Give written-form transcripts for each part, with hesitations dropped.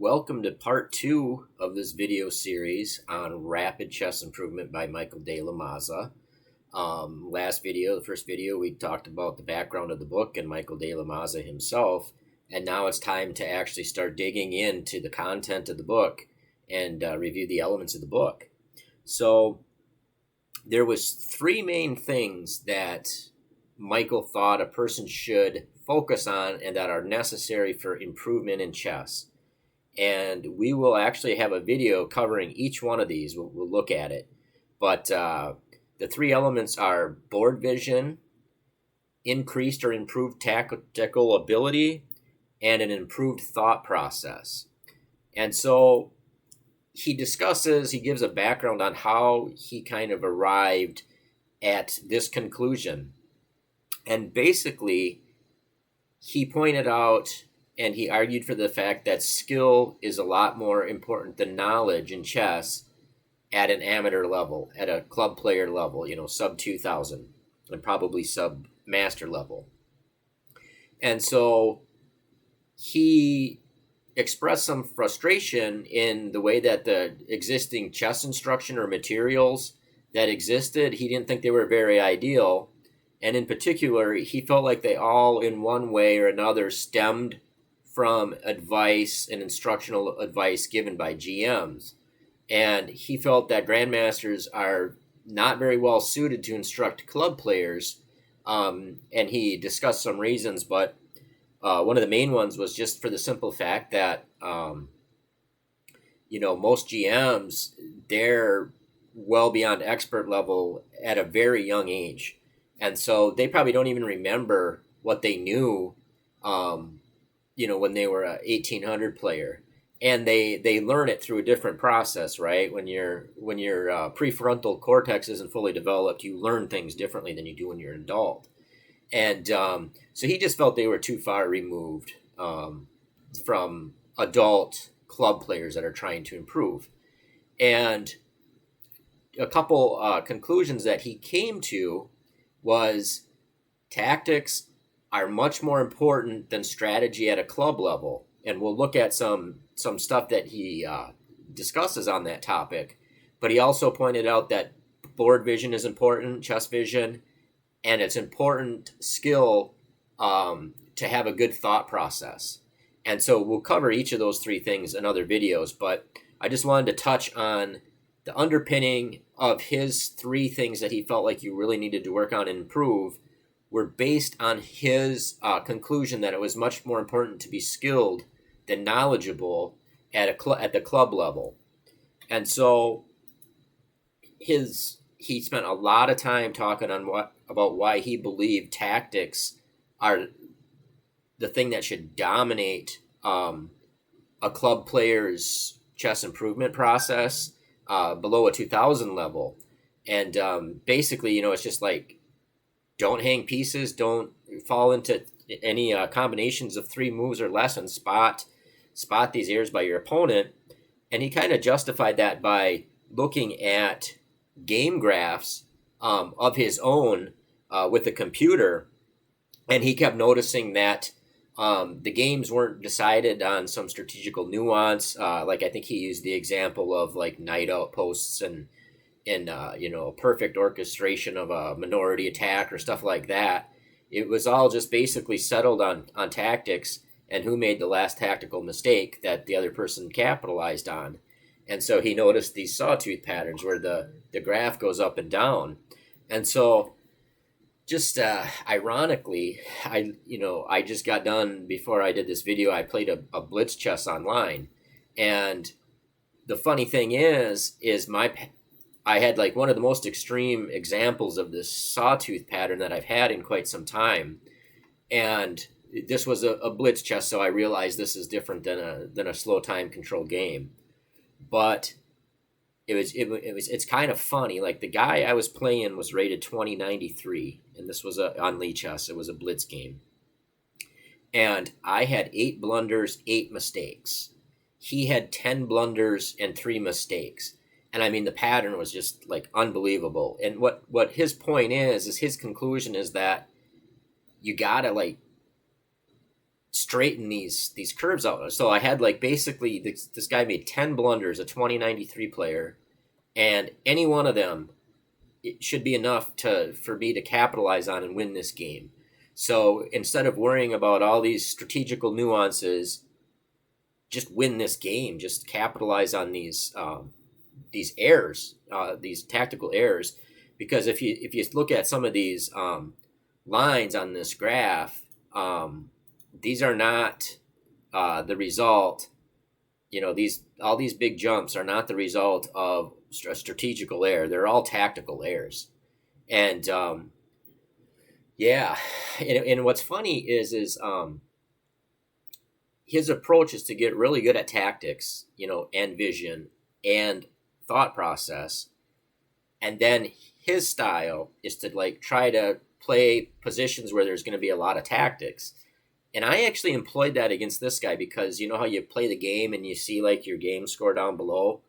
Welcome to part two of this video series on rapid chess improvement by Michael de La Maza. The first video, we talked about the background of the book and Michael de La Maza himself, and now it's time to actually start digging into the content of the book and review the elements of the book. So there was three main things that Michael thought a person should focus on and that are necessary for improvement in chess. And we will actually have a video covering each one of these. We'll look at it. But the three elements are board vision, increased or improved tactical ability, and an improved thought process. And so he gives a background on how he kind of arrived at this conclusion. And basically, he pointed out and he argued for the fact that skill is a lot more important than knowledge in chess at an amateur level, at a club player level, sub 2000 and probably sub master level. And so he expressed some frustration in the way that the existing chess instruction or materials that existed, he didn't think they were very ideal. And in particular, he felt like they all in one way or another stemmed from advice and instructional advice given by GMs. And he felt that grandmasters are not very well suited to instruct club players. And he discussed some reasons, but one of the main ones was just for the simple fact that, most GMs, they're well beyond expert level at a very young age. And so they probably don't even remember what they knew, when they were a 1800 player, and they learn it through a different process, right? When your prefrontal cortex isn't fully developed, you learn things differently than you do when you're an adult. And so he just felt they were too far removed from adult club players that are trying to improve. And a couple conclusions that he came to was tactics are much more important than strategy at a club level. And we'll look at some stuff that he discusses on that topic. But he also pointed out that board vision is important, chess vision, and it's important skill to have a good thought process. And so we'll cover each of those three things in other videos, but I just wanted to touch on the underpinning of his three things that he felt like you really needed to work on and improve were based on his conclusion that it was much more important to be skilled than knowledgeable at the club level. And so he spent a lot of time talking on about why he believed tactics are the thing that should dominate a club player's chess improvement process below a 2000 level. And basically, it's just like, don't hang pieces, don't fall into any combinations of three moves or less, and spot these errors by your opponent. And he kind of justified that by looking at game graphs of his own with the computer. And he kept noticing that the games weren't decided on some strategical nuance. Like I think he used the example of like knight outposts and a perfect orchestration of a minority attack or stuff like that. It was all just basically settled on tactics and who made the last tactical mistake that the other person capitalized on. And so he noticed these sawtooth patterns where the graph goes up and down. And so just ironically, I just got done before I did this video. I played a blitz chess online. And the funny thing is I had like one of the most extreme examples of this sawtooth pattern that I've had in quite some time. And this was a blitz chess, so I realized this is different than a slow time control game. But it's kind of funny. Like the guy I was playing was rated 2093, and this was on Lee Chess. It was a blitz game. And I had 8 blunders, 8 mistakes. He had 10 blunders and 3 mistakes. And I mean, the pattern was just like unbelievable. And what his point is his conclusion is that you gotta like straighten these curves out. So I had like basically this guy made 10 blunders, a 2093 player, and any one of them it should be enough for me to capitalize on and win this game. So instead of worrying about all these strategical nuances, just win this game. Just capitalize on these errors, these tactical errors. Because if you look at some of these lines on this graph, these are not the result. All these big jumps are not the result of a strategical error. They're all tactical errors. And yeah, and what's funny is his approach is to get really good at tactics, and vision and thought process, and then his style is to like try to play positions where there's going to be a lot of tactics. And I actually employed that against this guy because you know how you play the game and you see like your game score down below.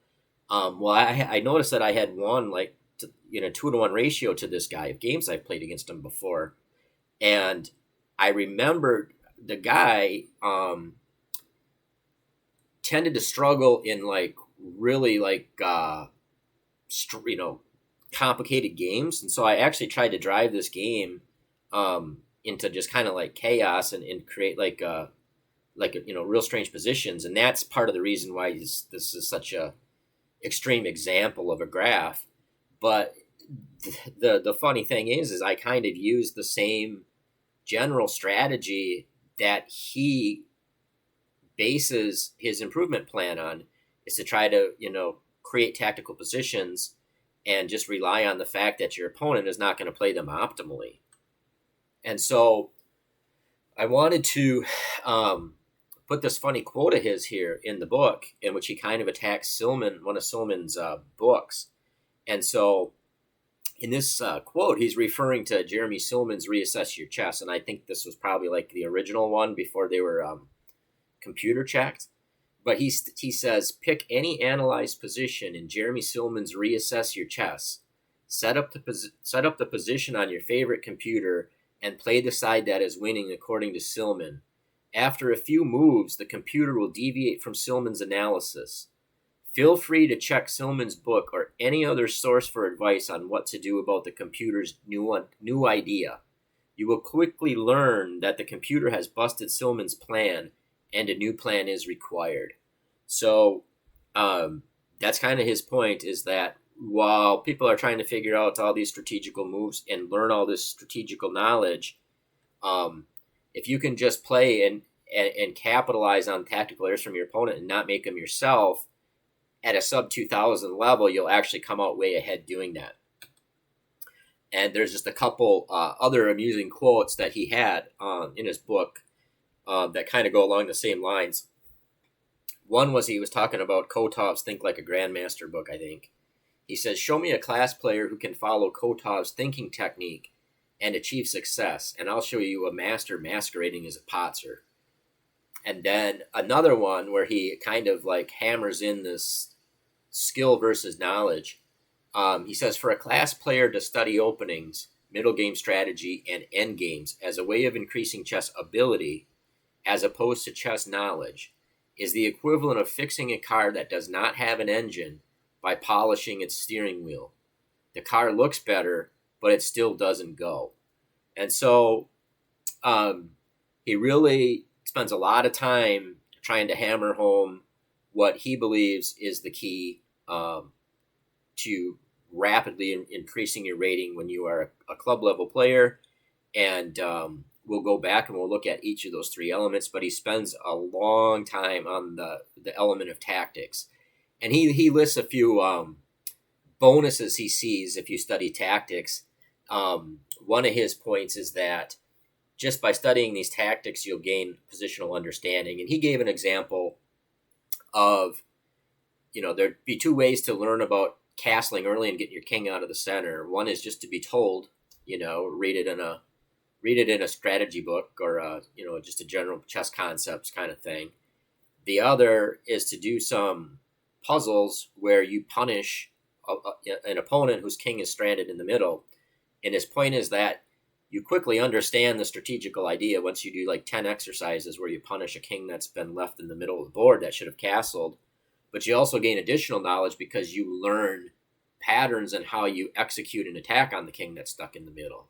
Well, I noticed that I had won like 2-to-1 ratio to this guy of games I've played against him before, and I remembered the guy tended to struggle in like really like complicated games, and so I actually tried to drive this game into just kind of like chaos and create like real strange positions, and that's part of the reason why this is such a extreme example of a graph. But the funny thing is I kind of used the same general strategy that he bases his improvement plan on, is to try to create tactical positions and just rely on the fact that your opponent is not going to play them optimally. And so I wanted to put this funny quote of his here in the book, in which he kind of attacks Silman, one of Silman's books. And so in this quote, he's referring to Jeremy Silman's Reassess Your Chess. And I think this was probably like the original one before they were computer checked. But he says, pick any analyzed position in Jeremy Silman's Reassess Your Chess. Set up the position on your favorite computer and play the side that is winning according to Silman. After a few moves, the computer will deviate from Silman's analysis. Feel free to check Silman's book or any other source for advice on what to do about the computer's new idea. You will quickly learn that the computer has busted Silman's plan and a new plan is required. So that's kind of his point, is that while people are trying to figure out all these strategical moves and learn all this strategical knowledge, if you can just play and capitalize on tactical errors from your opponent and not make them yourself at a sub 2000 level, you'll actually come out way ahead doing that. And there's just a couple other amusing quotes that he had in his book that kind of go along the same lines. One was, he was talking about Kotov's Think Like a Grandmaster book, I think. He says, show me a class player who can follow Kotov's thinking technique and achieve success, and I'll show you a master masquerading as a potser. And then another one where he kind of like hammers in this skill versus knowledge. He says, for a class player to study openings, middle game strategy, and end games as a way of increasing chess ability as opposed to chess knowledge is the equivalent of fixing a car that does not have an engine by polishing its steering wheel. The car looks better, but it still doesn't go. And so he really spends a lot of time trying to hammer home what he believes is the key to rapidly increasing your rating when you are a club level player. And we'll go back and we'll look at each of those three elements, but he spends a long time on the element of tactics. And he lists a few bonuses he sees if you study tactics. One of his points is that just by studying these tactics, you'll gain positional understanding. And he gave an example of, there'd be two ways to learn about castling early and getting your king out of the center. One is just to be told, read it in a strategy book or, just a general chess concepts kind of thing. The other is to do some puzzles where you punish an opponent whose king is stranded in the middle. And his point is that you quickly understand the strategical idea once you do like 10 exercises where you punish a king that's been left in the middle of the board that should have castled. But you also gain additional knowledge because you learn patterns and how you execute an attack on the king that's stuck in the middle.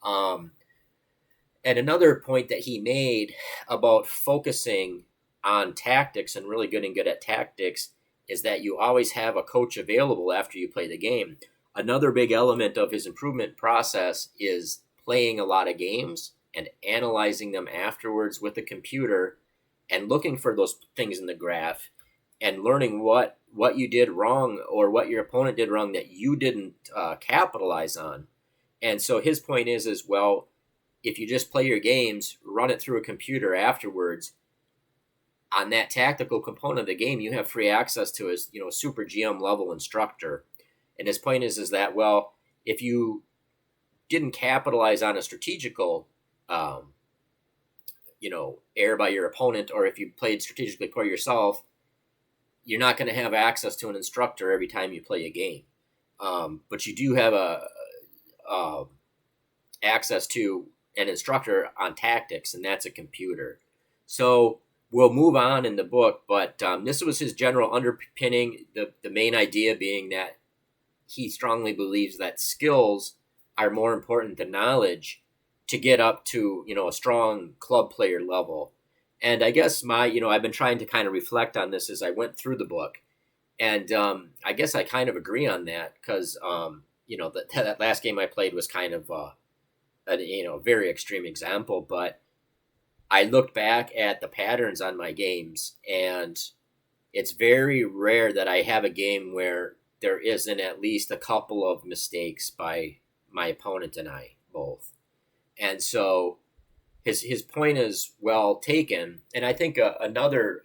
And another point that he made about focusing on tactics and really getting good at tactics is that you always have a coach available after you play the game. Another big element of his improvement process is playing a lot of games and analyzing them afterwards with the computer and looking for those things in the graph and learning what you did wrong or what your opponent did wrong that you didn't capitalize on. And so his point is well, if you just play your games, run it through a computer afterwards, on that tactical component of the game, you have free access to a super GM level instructor. And his point is that, well, if you didn't capitalize on a strategical, error by your opponent, or if you played strategically poor yourself, you're not going to have access to an instructor every time you play a game. But you do have access to an instructor on tactics, and that's a computer. So we'll move on in the book, but this was his general underpinning, the main idea being that he strongly believes that skills are more important than knowledge to get up to, a strong club player level. And I guess I've been trying to kind of reflect on this as I went through the book. And I guess I kind of agree on that because, that last game I played was kind of a very extreme example, but I looked back at the patterns on my games, and it's very rare that I have a game where there isn't at least a couple of mistakes by my opponent and I both. And so his point is well taken. And I think another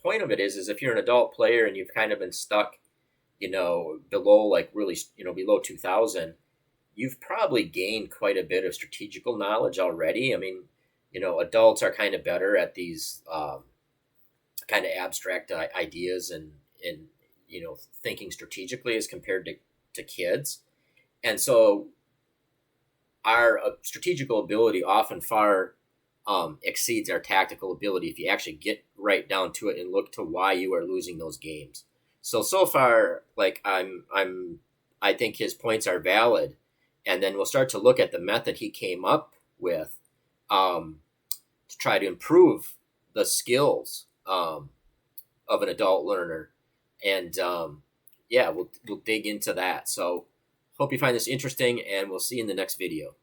point of it is if you're an adult player and you've kind of been stuck, below below 2000, you've probably gained quite a bit of strategical knowledge already. I mean, adults are kind of better at these kind of abstract ideas and thinking strategically as compared to kids. And so our strategical ability often far exceeds our tactical ability if you actually get right down to it and look to why you are losing those games. So far, like I think his points are valid. And then we'll start to look at the method he came up with to try to improve the skills of an adult learner. And we'll dig into that. So hope you find this interesting, and we'll see you in the next video.